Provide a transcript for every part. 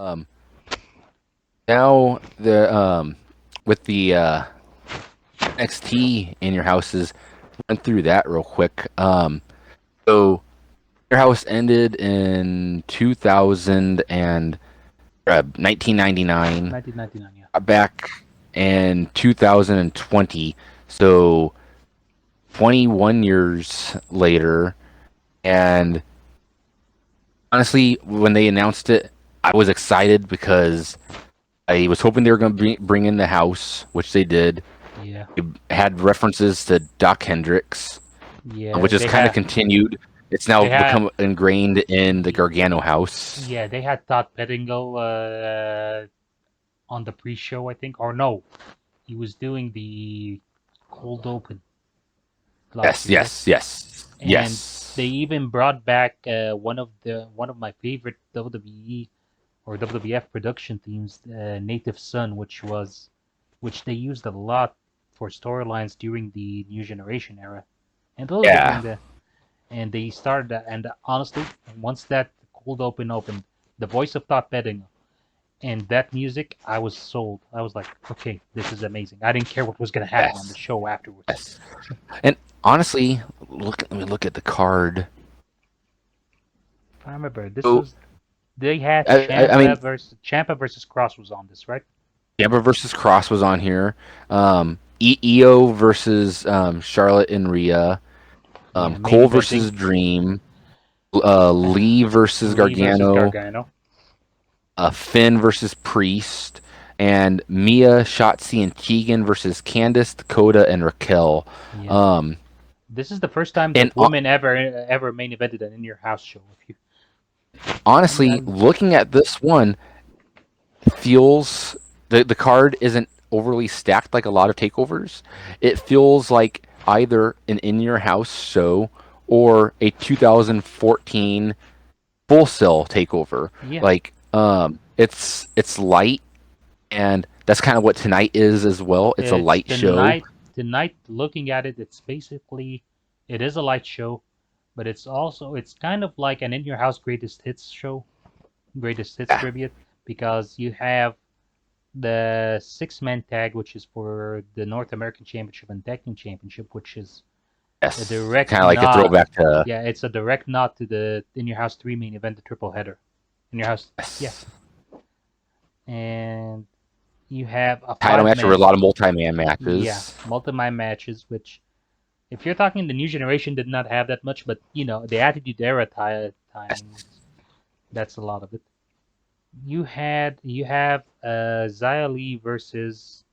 Um, Now with the NXT in your houses, run through that real quick. So your house ended in 2000 and 1999, 1999, yeah. back in 2020. So 21 years later, and honestly, when they announced it, I was excited because I was hoping they were going to bring in the house, which they did. Yeah, It had references to Doc Hendricks, yeah. which is kind of continued. It's now They had, become ingrained in the ye- Gargano house. yeah, they had Todd Pettingill on the pre-show, I think, or no, he was doing the cold open last Yes, year, right? yes, yes, And they yes, even brought back one of my favorite WWE or WWF production themes, Native Son, which they used a lot for storylines during the New Generation era, and a little bit yeah. during the and they started and honestly, once that cold opened, the voice of Todd Pettingill and that music, I was sold. I was like, okay, this is amazing. I didn't care what was gonna happen on the Yes, show afterwards. yes. And honestly, let me look at the card. I remember this So, was they had I mean, Champa versus Cross was on this, right? Gamma versus Cross was on here. EO versus Charlotte and Rhea. Yeah, main Cole eventing versus Dream. Lee versus Lee versus Gargano. Gargano. Finn versus Priest. And Mia, Shotzi, and Tegan versus Candice, Dakota, and Raquel. Yeah, Um, this is the first time and that women ever main evented an in your house show. If you, honestly, and looking at this one, feels the card isn't overly stacked like a lot of takeovers. It feels like either an in your house show or a 2014 Full Sail takeover. yeah, Like it's light, and that's kind of what tonight is as well. It's a it's light show. tonight. Looking at it, it's basically it is a light show, but it's kind of like an in your house greatest hits show, greatest hits Yeah. tribute, because you have the six-man tag, which is for the North American Championship and Tag Team Championship, which is a Yes. direct Kind of like a nod. throwback to Yeah, it's a direct nod to the In Your House 3 main event, the triple header. In Your House, yeah. yes. And you have a Title match or a five-man, lot of multi-man yeah, matches. multi-man matches, which, if you're talking the new generation, did not have that much, but, the Attitude Era Yes. times, that's a lot of it. You have Xia Li versus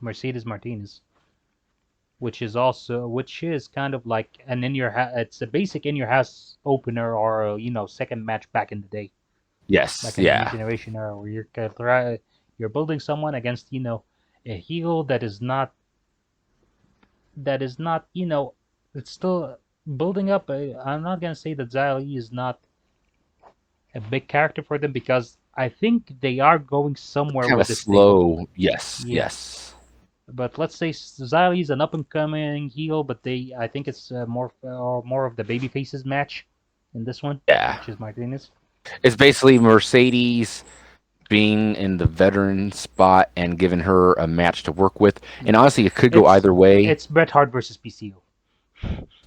Mercedes Martinez, which is kind of like an in your house. It's a basic in your house opener or second match back in the day, Yes. back in the new Yeah. generation era, where you're building someone against a heel that is not it's still building up. I'm not gonna say that Xia Li is not a big character for them because I think they are going somewhere Kind with of a this takeover. slow. Yes. Yeah. Yes. But let's say Xylee is an up and coming heel, but I think it's more of the baby faces match in this one, Yeah. which is Martinez. It's basically Mercedes being in the veteran spot and giving her a match to work with. And Yeah, honestly, it could go it's either way. it's Bret Hart versus PCO,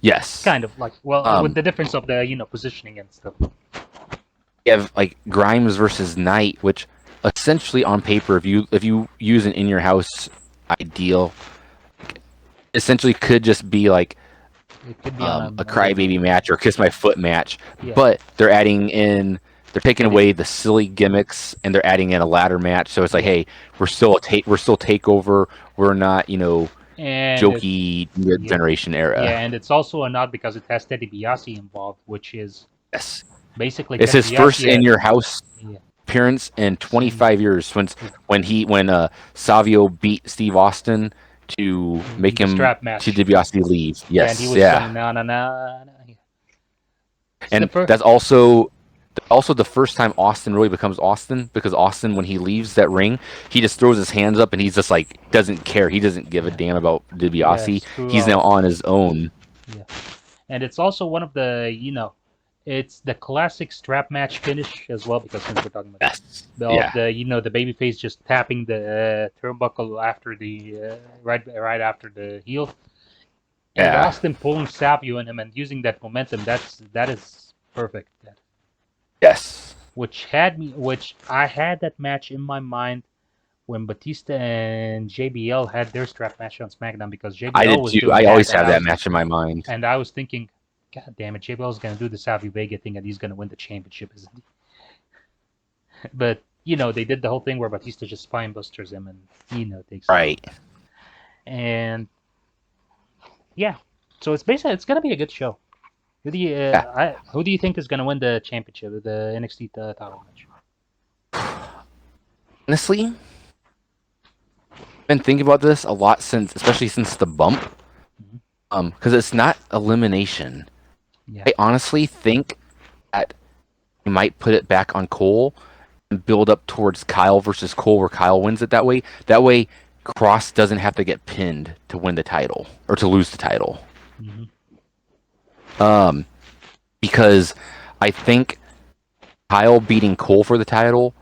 Yes. kind of like, well, with Um, the difference of the positioning and stuff. you have like Grimes versus Knight, which essentially on paper, if you use an in your house ideal, essentially could just be like It could be on a a regular. crybaby match or kiss my foot match, Yeah, but they're taking and it away the silly gimmicks and they're adding in a ladder match. So it's like, yeah, hey, we're still takeover. We're not, and it jokey yeah generation era. yeah, and it's also a nod because it has Teddy DiBiase involved, which is Yes, basically it's Teddy his first DiBiase. in your house Yeah, appearance in same 25 years. When Savio beat Steve Austin to make the him strap to match. DiBiase leave. Yeah, and he Yes, was yeah, sung na na na. Yeah. It's the and first. that's also the first time Austin really becomes Austin, because Austin, when he leaves that ring, he just throws his hands up and he's just like doesn't care. He doesn't give a Yeah, damn about yeah, DiBiase. screw He's now all. on his own. Yeah, and it's also one of the It's the classic strap match finish as well, because since we're talking about Yes. of Yeah. the babyface just tapping the turnbuckle after the right after the heel, and Yeah. Austin pulling Savio in him and using that momentum. That is perfect. Yes. Which I had that match in my mind when Batista and JBL had their strap match on SmackDown, because I JBL did was too. doing I that, always have that match in my mind. and I was thinking, God damn it, JBL is gonna do the Savio Vega thing and he's gonna win the championship, isn't he? But they did the whole thing where Batista just spine busters him and takes him out. Right. And yeah, so it's gonna be a good show. Yeah. Who do you think is gonna win the championship, the NXT title match? Honestly, I've been thinking about this a lot especially since the bump. Mhm. Because it's not elimination. Yeah. I honestly think that you might put it back on Cole and build up towards Kyle versus Cole, where Kyle wins it that way. That way, Cross doesn't have to get pinned to win the title or to lose the title. Hmm. Because I think Kyle beating Cole for the title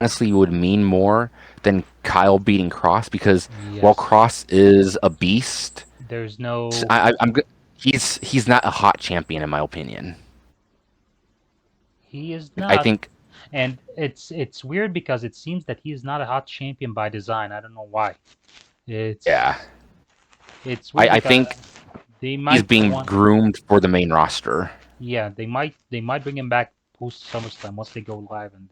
honestly would mean more than Kyle beating Cross, because while Yes. Cross is a beast, There's no. I'm he's not a hot champion in my opinion. He is I not. think And it's weird because it seems that he is not a hot champion by design. I don't know why. It's yeah, it's weird I because think they he's might being want. groomed for the main roster. Yeah, they might bring him back post SummerSlam once they go live, and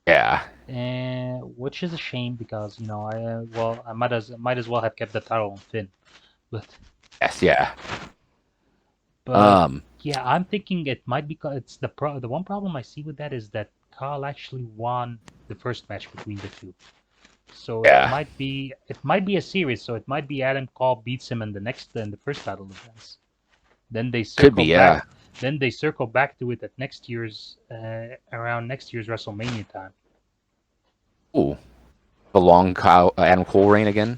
Yeah, and which is a shame because I might as well have kept the title on Finn, but yes, yeah. but Um, yeah, I'm thinking it might be it's the one problem I see with that is that Kyle actually won the first match between the two. So yeah, it might be a series. So it might be Adam Cole beats him in the first title defense. Then they could be, circle yeah. back. Then they circle back to it at around next year's WrestleMania time. Ooh, the long Kyle Adam Cole reign again.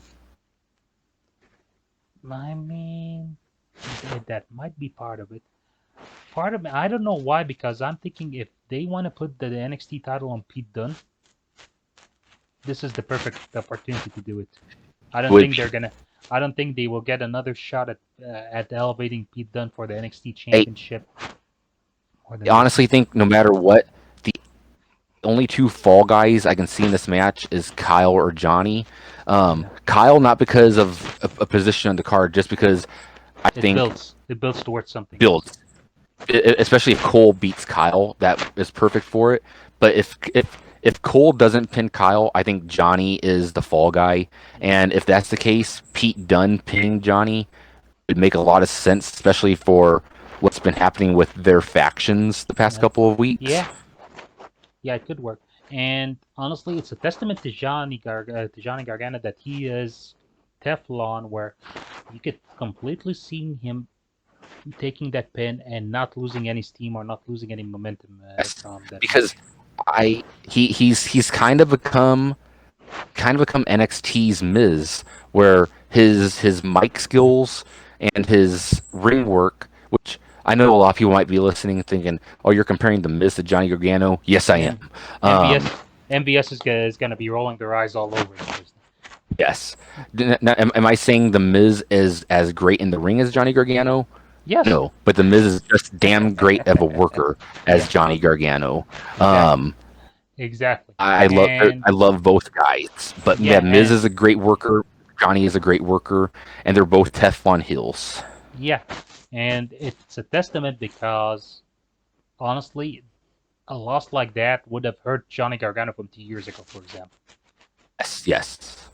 I mean, that might be part of it. Part of it, I don't know why, because I'm thinking if they want to put the NXT title on Pete Dunne, this is the perfect opportunity to do it. I don't Would think be, they're gonna. I don't think they will get another shot at elevating Pete Dunne for the NXT I Championship more than this. honestly think no matter what, the only two fall guys I can see in this match is Kyle or Johnny. Yeah, Kyle not because of a position on the card, just because I it think builds. It builds towards something. builds, especially if Cole beats Kyle, that is perfect for it. But if Cole doesn't pin Kyle, I think Johnny is the fall guy, and if that's the case, Pete Dunne pinning Johnny would make a lot of sense, especially for what's been happening with their factions the past Yeah, couple of weeks. yeah, yeah. It could work. And honestly, it's a testament to Johnny Gargano that he is Teflon, where you could completely see him taking that pin and not losing any steam or not losing any momentum Yes. from that Because match. he's kind of become NXT's Miz, where his mic skills and his ring work, which I know a lot of people might be listening and thinking, "Oh, you're comparing the Miz to Johnny Gargano." Yes, I And am. MVS Um, MVS is gonna be rolling their eyes all over it. yes. Now, am I saying the Miz is as great in the ring as Johnny Gargano? Yes. No, but the Miz is just damn great of a worker as Yeah. Johnny Gargano. Exactly. Um, Exactly. I love And I love both guys, but yeah, yeah, Miz and is a great worker. Johnny is a great worker, and they're both Teflon Hills. yeah, and it's a testament because honestly, a loss like that would have hurt Johnny Gargano from 2 years ago, for example. Yes, yes.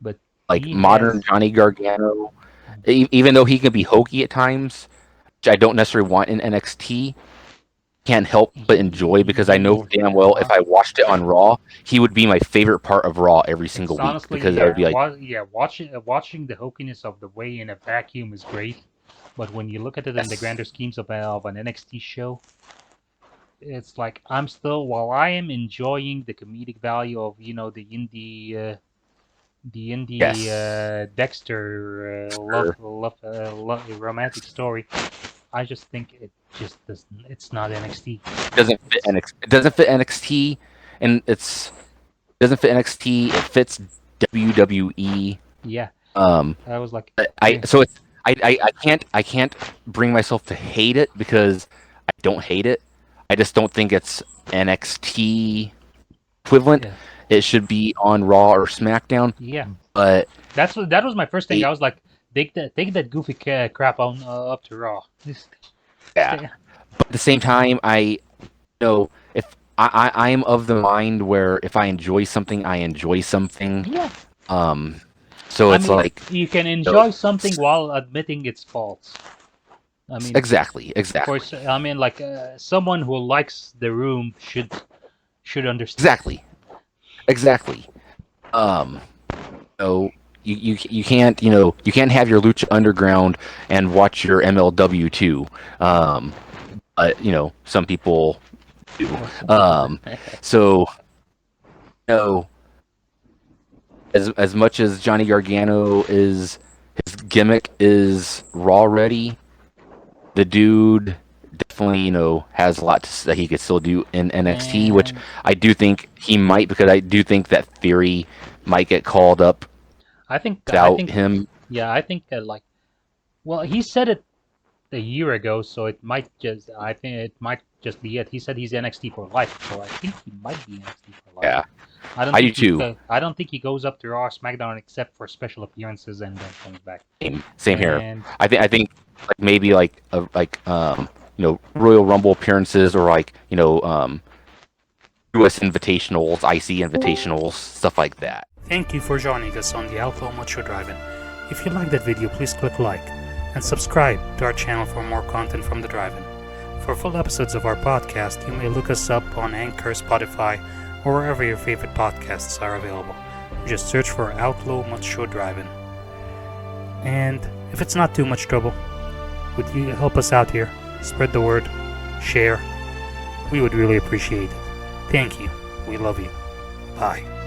But Like he modern has, Johnny Gargano, even though he can be hokey at times, which I don't necessarily want in NXT, can't help but enjoy because I know damn well if I watched it on Raw, he would be my favorite part of Raw every single it's week honestly, because I would yeah, be like, watching the hokiness of the way in a vacuum is great, but when you look at it in the yes, grander schemes of an NXT show, it's like while I am enjoying the comedic value of the indie yes, Dexter sure. romantic story. I just think it just does. It's not NXT. It's It doesn't fit NXT, and doesn't fit NXT. It fits WWE. yeah. Um, I was like, I eh, so it's I can't bring myself to hate it because I don't hate it. I just don't think it's NXT equivalent. yeah, It should be on Raw or SmackDown. yeah. But That was my first thing. I, I was like, take that goofy crap on up to Raw. Just yeah. stay. But at the same time, I know if I am of the mind where if I enjoy something, I enjoy something. Yeah. Um, so I it's mean, like you can you know, enjoy something while admitting its faults. I mean, exactly, for exactly, I mean, like someone who likes the room should understand. exactly, exactly. Um, so you can't you can't have your Lucha Underground and watch your MLW too. But some people do. Well, some people do. Um, so you know, as much as Johnny Gargano is his gimmick is Raw ready, the dude definitely has a lot that he could still do in NXT, which And I do think he might because I do think that Theory might get called up I without think, him. yeah, I think like, well, he said it a year ago, so it might just, I think it might just be it. He said he's NXT for life, so I think he might be NXT for life. Yeah, I do too. I don't think he goes up to Raw or SmackDown except for special appearances and then comes back. Same here. And I think like maybe Royal Rumble appearances or US invitationals, IC invitationals, stuff like that. Thank you for joining us on the Outlaw Macho Drive-In. If you liked that video, please click like and subscribe to our channel for more content from the Drive-In. For full episodes of our podcast, you may look us up on Anchor, Spotify, or wherever your favorite podcasts are available. Just search for Outlaw Macho Drive-In. And if it's not too much trouble, would you help us out here? Spread the word, share. We would really appreciate it. Thank you. We love you. Bye.